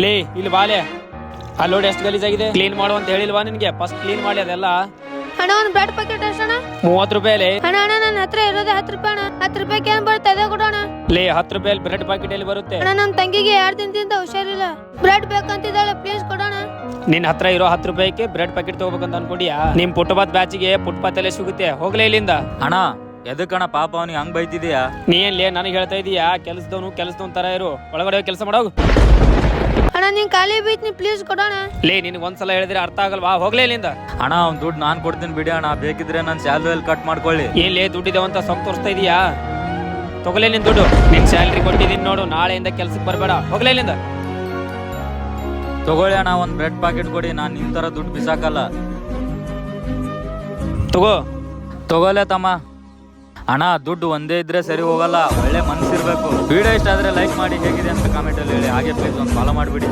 ಲೇ ಇಲ್ಲಿ ಬಾಲೆ ಅಲ್ಲಿ ನೋಡಿ ಎಷ್ಟು ಗಲೀಜಾಗಿದೆ. ಕ್ಲೀನ್ ಮಾಡು ಅಂತ ಹೇಳಿಲ್ವಾ ನಿನ್ಗೆ? ಫಸ್ಟ್ ಕ್ಲೀನ್ ಮಾಡಿ ಅದೆಲ್ಲ. ಅಣ್ಣ ಒಂದು ಬ್ರೆಡ್ ಪ್ಯಾಕೆಟ್ ಎಷ್ಟಣ್ಣ? 30 ರೂಪಾಯಿ. ಅಣ್ಣ ಅಣ್ಣ ನನ್ನ ಹತ್ರ ಇರೋದೇ 10 ರೂಪಾಯಿ ಅಣ್ಣ. 10 ರೂಪಾಯಿಗೆ ಏನ್ ಬರುತ್ತೆ ಅದೇ ಕೊಡೋಣ. ಲೇ 10 ರೂಪಾಯಿ ಬ್ರೆಡ್ ಪ್ಯಾಕೆಟ್ ಎಲ್ಲಿ ಬರುತ್ತೆ? ಅಣ್ಣ ನಮ್ಮ ತಂಗಿಗೆ 2 ದಿನದಿಂದ ಹುಷಾರಿಲ್ಲ, ಬ್ರೆಡ್ ಬೇಕಂತಿದ್ದಾಳೆ, ಪ್ಲೀಸ್ ಕೊಡೋಣ. ನಿನ್ ಹತ್ರ ಇರೋ 10 ರೂಪಾಯಿಗೆ ಬ್ರೆಡ್ ಪ್ಯಾಕೆಟ್ ತಗೋಬೇಕಂತ ಅನ್ಕೊಂಡಿಯಾ? ನಿಮ್ ಫುಟ್ಪಾತ್ ಬ್ಯಾಚಿಗೆ ಫುಟ್ಪಾತ್ ಅಲ್ಲೇ ಸಿಗುತ್ತೆ, ಹೋಗ್ಲೇ ಇಲ್ಲಿಂದ. ಅಣ್ಣ ಎದಕ್ಕಣ್ಣ ಪಾಪ ಅವನಿಗೆ ಹಂಗ್ ಬೈತಿದೀಯಾ? ನೀ ಏನ್ಲೇ ನನಗೆ ಹೇಳ್ತಾ ಇದೀಯಾ? ಕೆಲಸದವನ್ ತರ ಇರು, ಒಳಗಡೆ ಕೆಲಸ ಮಾಡೋಗು. ಅಣ್ಣ ನೀನ್ ಖಾಲಿ ಬೀತ್ನಿ, ಪ್ಲೀಸ್ ಕೊಡೋಣ. ಲೇ ನಿನ್ಗೆ ಒಂದ್ಸಲ ಹೇಳಿದ್ರೆ ಅರ್ಥ ಆಗಲ್ವಾ? ಹೋಗ್ಲೇ ಇಲ್ಲಿಂದ. ಅಣ್ಣ ಅವ್ನ್ ದುಡ್ಡು ನಾನ್ ಕೊಡ್ತೀನಿ ಬಿಡಿ ಅಣ್ಣ, ಬೇಕಿದ್ರೆ ನಾನು ಸ್ಯಾಲ್ರಿ ಕಟ್ ಮಾಡ್ಕೊಳ್ಳಿ. ಏನ್ಲೇ ದುಡ್ಡಿದೆ ಅಂತ ಸೊಕ್ ತೋರಿಸ್ತಾ ಇದೀಯಾ? ತಗೊಲೇ ನಿನ್ ದುಡ್ಡು, ನಿನ್ ಸ್ಯಾಲ್ರಿ ಕೊಟ್ಟಿದ್ದೀನಿ ನೋಡು, ನಾಳೆಯಿಂದ ಕೆಲ್ಸಕ್ಕೆ ಬರಬೇಡ, ಹೋಗ್ಲೇ ಇಲ್ಲಿಂದ. ತಗೊಳ್ಳಿ ಅಣ್ಣ, ಒಂದ್ ಬ್ರೆಡ್ ಪ್ಯಾಕೆಟ್ ಕೊಡಿ, ನಾನ್ ನಿನ್ ತರ ದುಡ್ಡು ಬಿಸಾಕಲ್ಲ. ತಗೋ. ತಗೋಲೆ ತಮ್ಮ. ಅಣ್ಣ ದುಡ್ಡು ಒಂದೇ ಇದ್ರೆ ಸರಿ ಹೋಗಲ್ಲ, ಒಳ್ಳೆ ಮನ್ಸಿರ್ಬೇಕು. ವಿಡಿಯೋ ಇಷ್ಟ ಆದ್ರೆ ಲೈಕ್ ಮಾಡಿ, ಹೇಗಿದೆ ಅಂತ ಕಾಮೆಂಟ್ ಅಲ್ಲಿ ಹೇಳಿ. ಹಾಗೆ ಪ್ಲೀಸ್ ಒಂದು ಫಾಲೋ ಮಾಡಿಬಿಡಿ.